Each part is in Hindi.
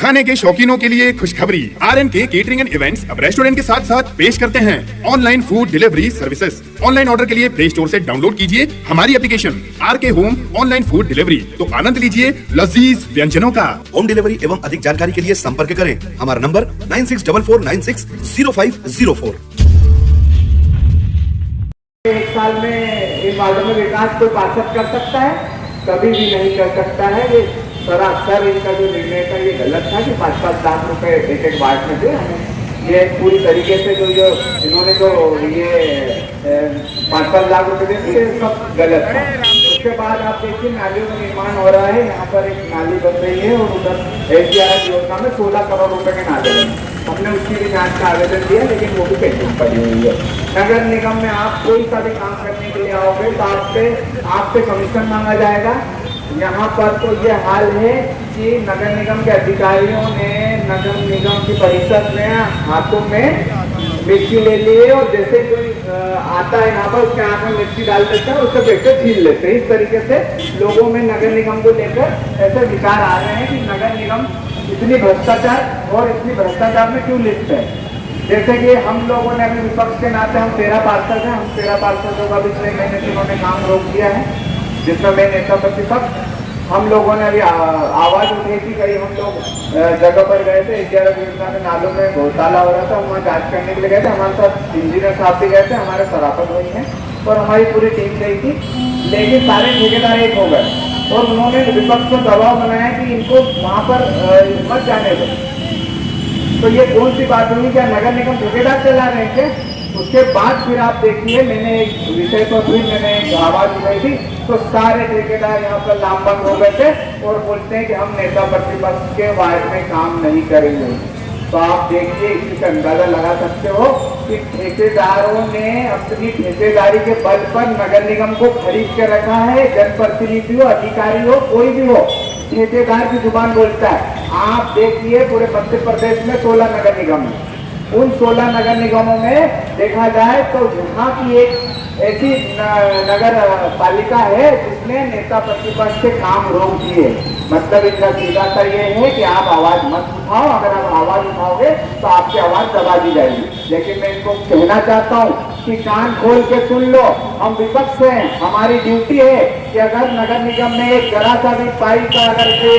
खाने के शौकीनों के लिए खुशखबरी। RNK केटरिंग एंड इवेंट्स अब रेस्टोरेंट के साथ साथ पेश करते हैं online food delivery services. Online order के लिए प्ले स्टोर से डाउनलोड कीजिए हमारी application RK home online food delivery, तो आनंद लीजिए लजीज व्यंजनों का। होम डिलीवरी एवं अधिक जानकारी के लिए संपर्क करें हमारा नंबर 9644960504। एक साल में इन वार्डों में विकास कोई पार्षद कर सकता है? कभी भी नहीं कर सकता है। ये सरासर इनका जो निर्णय था ये गलत था कि 5-5 लाख रुपए एक वार्ड में दे। ये पूरी तरीके से जो इन्होंने जो ये 5-5 लाख रुपए दे दिए सब गलत था। उसके बाद आप देखिए नालियों का निर्माण हो रहा है, यहाँ पर एक नाली बन रही है और उधर SDRF योजना में 16 करोड़ रुपए के नाले हैं। हमने उसकी भी जांच का आवेदन दिया लेकिन वो भी पेंडिंग पड़ी हुई है। नगर निगम में आप कोई सा भी काम करने के लिए आओगे तो आपसे कमीशन मांगा जाएगा। यहाँ पर तो ये हाल है कि नगर निगम के अधिकारियों ने नगर निगम की परिषद में हाथों में मिर्ची ले लिए और जैसे कोई आता है यहाँ पर उसके हाथ में मिर्ची डाल देते हैं, उससे बेटे छीन लेते हैं। इस तरीके से लोगों में नगर निगम को लेकर ऐसे विचार आ रहे हैं कि नगर निगम इतनी भ्रष्टाचार और इतनी भ्रष्टाचार में क्यों लिप्त है। जैसे कि हम लोगों ने अभी विपक्ष के नाते हम 13 पार्षद हैं, हम 13 पार्षदों का पिछले महीने से उन्होंने काम रोक दिया है, जिसमें मैं नेता प्रतिपक्ष हम लोगों ने अभी आवाज उठाई थी। कई हम लोग जगह पर गए थे, 11 योजना में नालों में घोटाला हो रहा था, वहाँ जांच करने के लिए गए थे। हमारे साथ इंजीनियर साहब भी गए थे, हमारे सराफत हुई है और हमारी पूरी टीम गई थी, लेकिन सारे ठेकेदार एक हो गए और उन्होंने विपक्ष को दबाव बनाया कि इनको वहाँ पर मत जाने दो। तो ये कौन सी बात हुई? क्या नगर निगम ठेकेदार चला रहे थे? उसके बाद फिर आप देखिए मैंने एक विषय पर फिर मैंने एक आवाज उठाई थी तो सारे ठेकेदार यहाँ पर लामबंद हो गए थे और बोलते हैं कि हम नेता प्रतिपक्ष के वार्ड में काम नहीं करेंगे। तो आप देखिए इसका अंदाजा लगा सकते हो कि ठेकेदारों ने अपनी ठेकेदारी के बल पर नगर निगम को खरीद के रखा है। जनप्रतिनिधि हो, अधिकारी हो, कोई भी हो, ठेकेदार की जुबान बोलता है। आप देखिए पूरे मध्य प्रदेश में 16 नगर निगम है। उन 16 नगर निगमों में देखा जाए तो यहाँ की एक ऐसी नगर पालिका है जिसने नेता प्रतिपक्ष के काम रोक दिए। मतलब इनका सीधा सा ये है कि आप आवाज मत उठाओ, अगर आप आवाज उठाओगे तो आपकी आवाज दबा दी जाएगी। लेकिन मैं इनको कहना चाहता हूँ कि कान खोल के सुन लो, हम विपक्ष हैं, हमारी ड्यूटी है कि अगर नगर निगम में एक जरा सा भी पाइप का अगर कोई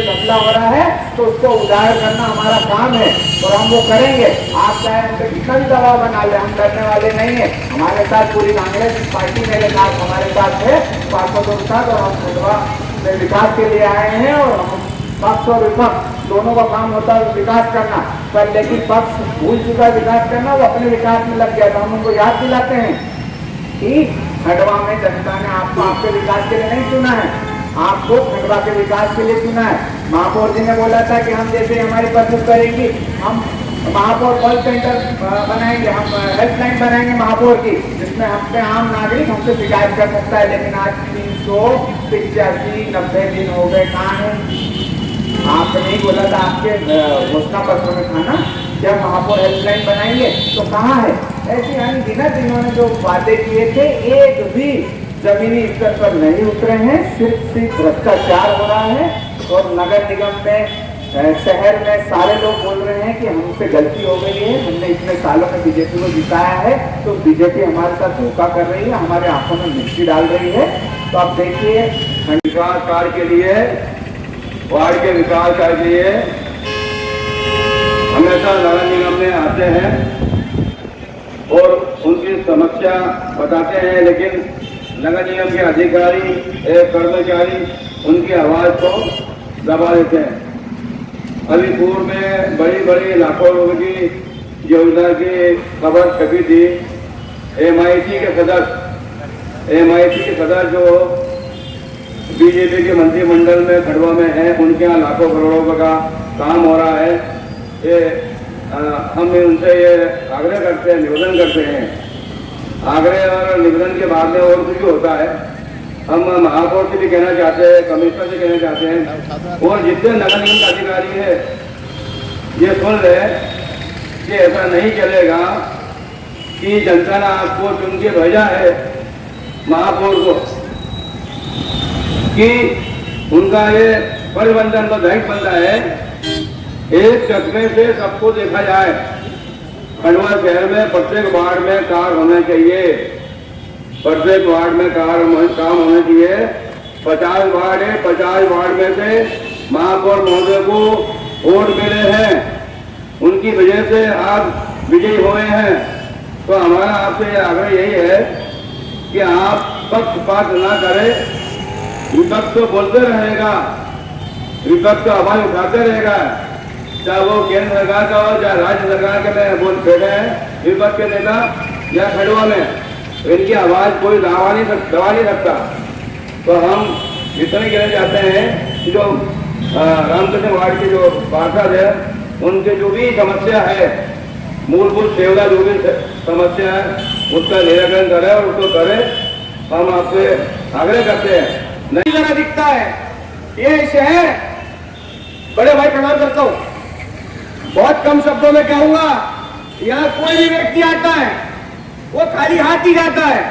धंधा हो रहा है तो उसको उजागर करना हमारा काम है और हम वो करेंगे। आप चाहे हमसे कितना भी दबाव बना ले, हम करने वाले नहीं है। हमारे साथ पूरी कांग्रेस पार्टी मेरे साथ हमारे साथ है, पार्षदों के साथ, और हम खुदवा में विकास के लिए आए हैं और हम पक्ष और विपक्ष दोनों का काम होता है विकास करना, पर लेकिन पक्ष भूल चुका विकास करना, वो अपने विकास में लग गया। तो हम उनको याद दिलाते हैं कि खंडवा में जनता ने आपको आपके विकास के लिए नहीं चुना है, आपको खंडवा के विकास के लिए चुना है। महापौर जी ने बोला था कि हम जैसे हमारी पसंद करेंगी हम महापौर कॉल सेंटर बनाएंगे, हम हेल्पलाइन बनाएंगे महापौर की, जिसमें हमसे आम नागरिक हमसे शिकायत कर सकता है। लेकिन आज 385-90 दिन हो गए, कहाँ है? आपने नहीं बोला था आपके घोषणा पत्र में था ना जब महापौर हेल्पलाइन बनाएंगे, तो कहाँ है? ऐसे अनगिनत इन्होंने जो वादे किए थे एक भी जमीनी स्तर पर नहीं उतरे हैं। सिर्फ भ्रष्टाचार हो रहा है और नगर निगम में शहर में सारे लोग बोल रहे हैं कि हमसे गलती हो गई है, हमने इतने सालों में बीजेपी को जिताया है तो बीजेपी हमारे साथ धोखा कर रही है, हमारे आंखों में मिर्ची डाल रही है। तो आप देखिए विकास कार्य के लिए, वार्ड के विकास कार्य के लिए हमेशा नगर निगम में आते हैं और उनकी समस्या बताते हैं, लेकिन नगर निगम के अधिकारी कर्मचारी उनकी आवाज को दबा देते हैं। अभी पूर्व में बड़ी बड़ी लाखों रुपए की योजना की खबर छपी थी। MIC के सदस्य जो बीजेपी के मंत्रिमंडल में खंडवा में हैं, उनके यहाँ लाखों करोड़ों रुपए का काम हो रहा है। ये हम उनसे ये आग्रह करते हैं, निवेदन करते हैं। आग्रह और निवेदन के बाद में और कुछ भी होता है। हम महापौर से भी कहना चाहते हैं, कमिश्नर से कहना चाहते हैं और जितने नगर निगम के अधिकारी है ये सुन रहे कि ऐसा नहीं चलेगा कि जनता ने आपको चुन के भेजा है महापौर को कि उनका ये फर्ज बनता है, उनका दायित्व बनता है एक चश्मे से सबको देखा जाए। खंडवा शहर में प्रत्येक वार्ड में कार होने चाहिए, प्रत्येक वार्ड में काम होने चाहिए। 50 वार्ड है, 50 वार्ड में से महापौर महोदय को वोट मिले हैं, उनकी वजह से आप विजयी हुए हैं। तो हमारा आपसे आग्रह यही है कि आप पक्षपात ना करें। विपक्ष तो बोलते रहेगा, विपक्ष तो आवाज उठाते रहेगा, चाहे वो केंद्र सरकार का हो चाहे राज्य सरकार के में बोल बैठे हैं विपक्ष के नेता या खंडवा में, इनकी आवाज कोई दबा नहीं सकता। तो हम इतने कहना चाहते हैं कि जो रामकृष्ण वार्ड के जो पार्षद है उनके जो भी समस्या है, मूलभूत सेवा जो भी समस्या है उसका निराकरण करे और उसको करे। हम आपसे आग्रह करते हैं। नहीं जरा दिखता है ये शहर। बड़े भाई प्रणाम करता हूँ, बहुत कम शब्दों में कहूंगा, यहाँ कोई भी व्यक्ति आता है वो खाली हाथ ही जाता है।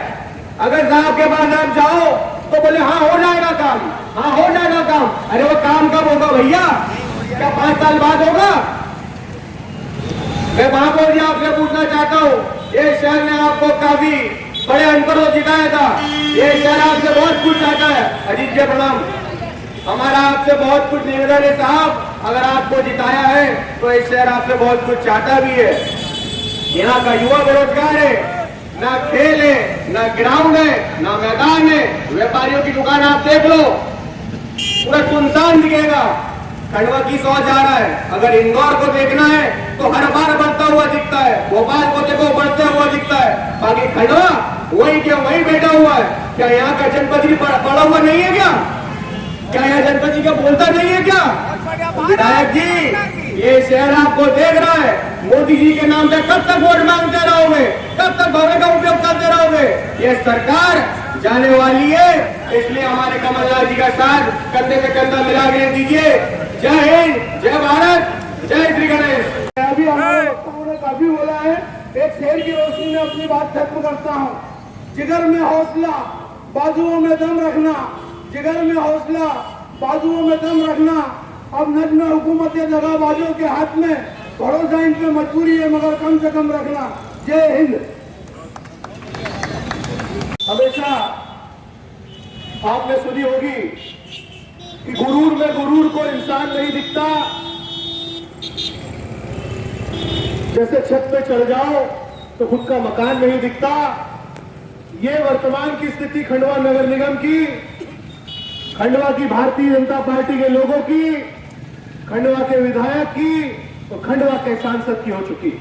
अगर साहब के पास आप जाओ तो बोले हाँ हो जाएगा काम, हाँ हो जाएगा काम। अरे वो काम कब होगा भैया? क्या 5 साल बाद होगा? मैं महापौर जी आपसे पूछना चाहता हूँ, ये शहर ने आपको काफी बड़े अंतरों जिताया था, ये शहर आपसे बहुत कुछ चाहता है। अजीत जी प्रणाम, हमारा आपसे बहुत कुछ निवेदन है साहब, अगर आपको जिताया है तो ये शहर आपसे बहुत कुछ चाहता भी है। यहाँ का युवा बेरोजगार है, ना खेल है, ना ग्राउंड है, ना मैदान है। व्यापारियों की दुकान आप देख लो, पूरा सुनसान दिखेगा। खंडवा की 100 जा रहा है, अगर इंदौर को देखना है तो हर बार बढ़ता हुआ दिखता है, भोपाल को देखो बढ़ते हुआ दिखता है, बाकी खंडवा वही क्या वही बैठा हुआ है। क्या यहाँ का जनपद जी पड़ा हुआ नहीं है क्या? क्या यहाँ जनपद जी का बोलता नहीं है क्या? विधायक जी, ये शहर आपको देख रहा है, मोदी जी के नाम पे कब तक वोट मांगते रहोगे? कब तक भव्य का उपयोग करते रहोगे? ये सरकार जाने वाली है, इसलिए हमारे कमलनाथ जी का साथ कंधे से कंधा मिला के दीजिए। जय हिंद, जय भारत, जय श्री गणेश। अभी हमारे वक्ताओं ने काफी बोला है, एक शेर की रोशनी में अपनी बात खत्म करता हूँ। जिगर में हौसला, बाजुओं में दम रखना, जिगर में हौसला, बाजुओं में दम रखना। अब नज्म हुकूमत दगाबाजों के हाथ में, भरोसा इन पे मजबूरी है मगर कम से कम रखना। जय हिंद। हमेशा आपने सुनी होगी कि गुरूर में गुरूर को इंसान नहीं दिखता, जैसे छत पे चढ़ जाओ तो खुद का मकान नहीं दिखता। ये वर्तमान की स्थिति खंडवा नगर निगम की, खंडवा की भारतीय जनता पार्टी के लोगों की, खंडवा के विधायक की और खंडवा के सांसद की हो चुकी।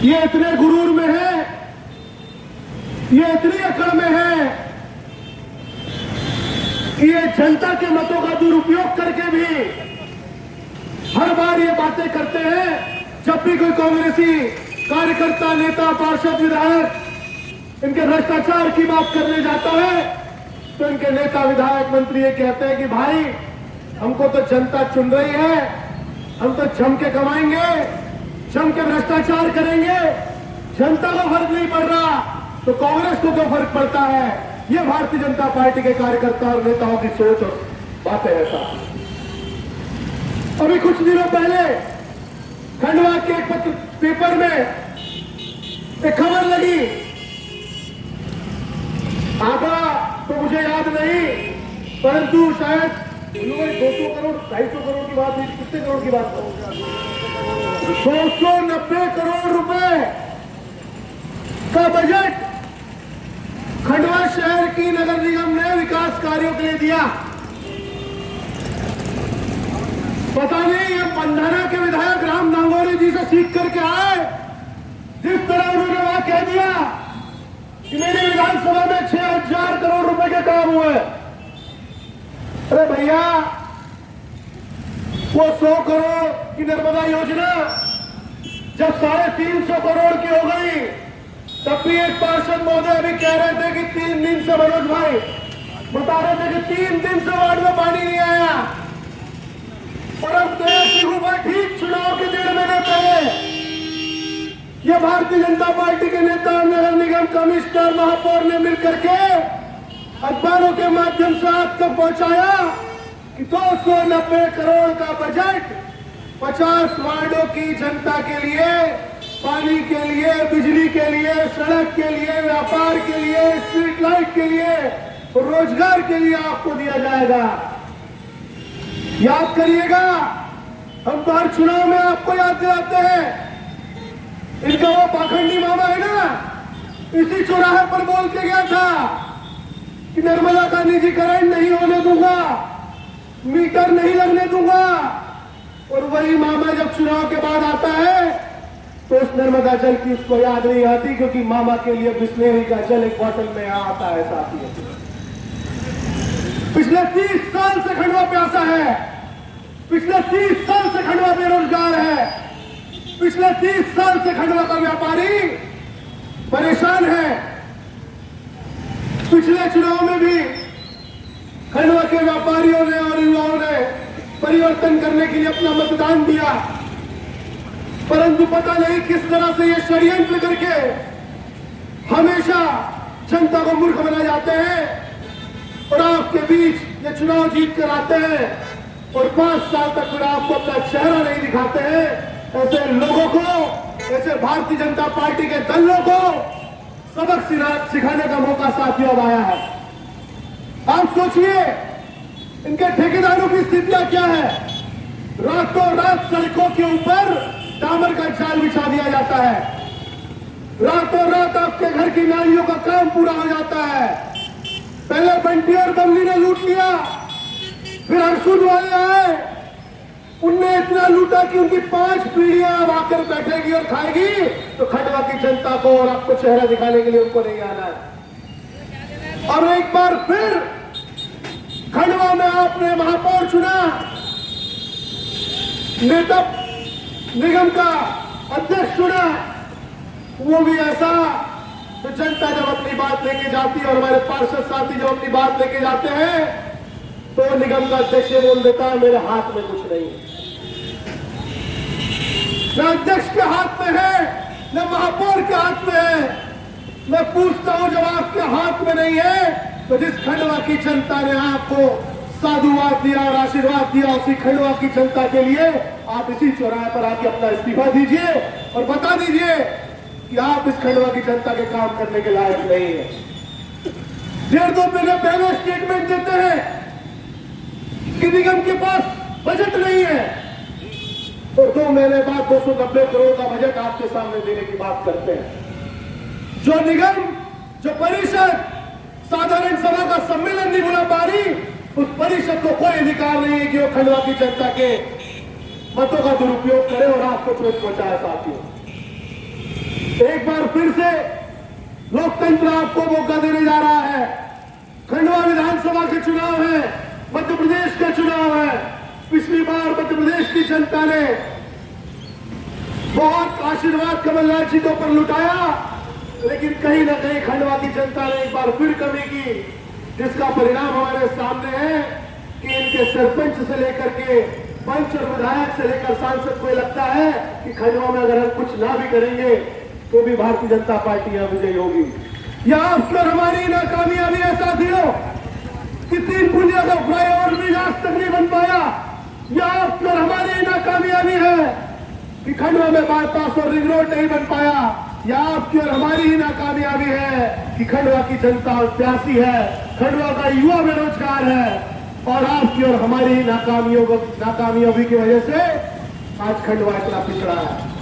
ये इतने गुरूर में है, ये इतनी अकड़ में है कि ये जनता के मतों का दुरुपयोग करके भी हर बार ये बातें करते हैं। जब भी कोई कांग्रेसी कार्यकर्ता, नेता, पार्षद, विधायक इनके भ्रष्टाचार की बात करने जाता है तो इनके नेता, विधायक, मंत्री ये कहते हैं कि भाई हमको तो जनता चुन रही है, हम तो जम के कमाएंगे, जम के भ्रष्टाचार करेंगे, जनता को फर्क नहीं पड़ रहा तो कांग्रेस को क्या फर्क पड़ता है। ये भारतीय जनता पार्टी के कार्यकर्ता और नेताओं की सोच और बातें ऐसा। अभी कुछ दिनों पहले खंडवा के एक पेपर में एक खबर लगी, आधा तो मुझे याद नहीं, परंतु शायद उन्होंने 200 करोड़ 250 करोड़ की बात हुई, कितने करोड़ की बात? 290 करोड़ रुपए का बजट खंडवा शहर की नगर निगम ने विकास कार्यों के लिए दिया। पता नहीं ये पंधाना के विधायक राम नांगोरी जी से सीख करके आए, जिस तरह उन्होंने वहां कह दिया कि मेरी विधानसभा में 6000 करोड़ रुपए के काम हुए। अरे भैया, वो 100 करोड़ की नर्मदा योजना जब 350 करोड़ की हो गई, तब भी एक पार्षद महोदय अभी कह रहे थे कि 3 दिन से, मनोज भाई बता रहे थे कि 3 दिन से वार्ड में पानी नहीं आया। परंतु ठीक चुनाव के 1.5 महीने पहले ये भारतीय जनता पार्टी के नेता, नगर निगम कमिश्नर, महापौर ने मिलकर के अखबारों के माध्यम से आप तक पहुंचाया कि 290 करोड़ का बजट 50 वार्डों की जनता के लिए, पानी के लिए, बिजली के लिए, सड़क के लिए, व्यापार के लिए, स्ट्रीट लाइट के लिए, रोजगार के लिए आपको दिया जाएगा। याद करिएगा, हम तो हर चुनाव में आपको याद दिलाते हैं। इनका वो पाखंडी मामा है ना, इसी चौराहे पर बोल के गया था कि नर्मदा का निजीकरण नहीं होने दूंगा, मीटर नहीं लगने दूंगा। और वही मामा जब चुनाव के बाद आता है तो उस नर्मदा जल की उसको याद नहीं आती, क्योंकि मामा के लिए बिस्लेरी का जल एक बोतल में आता है साथी। पिछले 30 साल से खंडवा प्यासा है, पिछले 30 साल से खंडवा बेरोजगार है, पिछले 30 साल से खंडवा का व्यापारी परेशान है। पिछले चुनाव में भी खंडवा के व्यापारियों ने और युवाओं ने परिवर्तन करने के लिए अपना मतदान दिया, परंतु पता नहीं किस तरह से ये षड्यंत्र करके हमेशा जनता को मूर्ख बना जाते हैं और आपके बीच ये चुनाव जीत कर आते हैं और 5 साल तक फिर आपको अपना चेहरा नहीं दिखाते हैं। ऐसे लोगों को, ऐसे भारतीय जनता पार्टी के दलों को सबक सिखाने का मौका साथियों अब आया है। आप सोचिए, इनके ठेकेदारों की स्थितियां क्या है। रातों रात सड़कों के ऊपर डामर का जाल बिछा दिया जाता है, रातों रात आपके घर की नालियों का काम पूरा हो जाता है। पहले बंटी और बमली ने लूट लिया, फिर हरसूद वाले आए, उनने इतना लूटा कि उनकी 5 पीढ़ियां अब आकर बैठेगी और खाएगी, तो खंडवा की जनता को और आपको चेहरा दिखाने के लिए उनको नहीं आना है। और एक बार फिर खंडवा में आपने महापौर चुना, नेता निगम का अध्यक्ष चुना, वो भी ऐसा तो जनता जब अपनी बात लेके जाती है और हमारे पार्षद साथी जब अपनी बात लेके जाते हैं तो निगम का अध्यक्ष बोल देता है मेरे हाथ में कुछ नहीं है, न अध्यक्ष के हाथ में है न महापौर के हाथ में है। मैं पूछता हूं जब आपके हाथ में नहीं है तो जिस खंडवा की जनता ने आपको साधुवाद दिया और आशीर्वाद दिया, उसी खंडवा की जनता के लिए आप इसी चौराहे पर आके अपना इस्तीफा दीजिए और बता दीजिए कि आप इस खंडवा की जनता के काम करने के लायक नहीं है। 1.5 महीने पहले स्टेटमेंट देते हैं कि निगम के पास बजट नहीं है और 2 महीने बाद 290 करोड़ का बजट आपके सामने देने की बात करते हैं। जो निगम, जो परिषद साधारण सभा का सम्मेलन नहीं बुला पा रही, उस परिषद को कोई अधिकार नहीं है कि वो खंडवा की जनता के मतों का दुरुपयोग करे और आपको चोट पहुंचाए। साथियों, एक बार फिर से लोकतंत्र आपको मौका देने जा रहा है। खंडवा विधानसभा के चुनाव है, मध्य प्रदेश का चुनाव है। पिछली बार मध्य प्रदेश की जनता ने बहुत आशीर्वाद कमलनाथ जी के ऊपर लुटाया, लेकिन कहीं ना कहीं खंडवा की जनता ने एक बार फिर कमी की, जिसका परिणाम हमारे सामने है कि इनके सरपंच से लेकर के पंच और विधायक से लेकर सांसद को लगता है कि खंडवा में अगर हम कुछ ना भी करेंगे तो भी भारतीय जनता पार्टी यहां विजयी होगी। या आपको हमारी नाकामयाबी है साथियों कि 3 पुलिया का फ्लाईओवर भी आज तक नहीं बन पाया। या आपको हमारी नाकामयाबी है कि खंडवा में बाईपास और रिंग रोड नहीं बन पाया। या आपकी और हमारी ही नाकामयाबी है कि खंडवा की जनता प्यासी है, खंडवा का युवा बेरोजगार है और आपकी और हमारी नाकामयाबी की वजह से आज खंडवा इतना पिछड़ा है।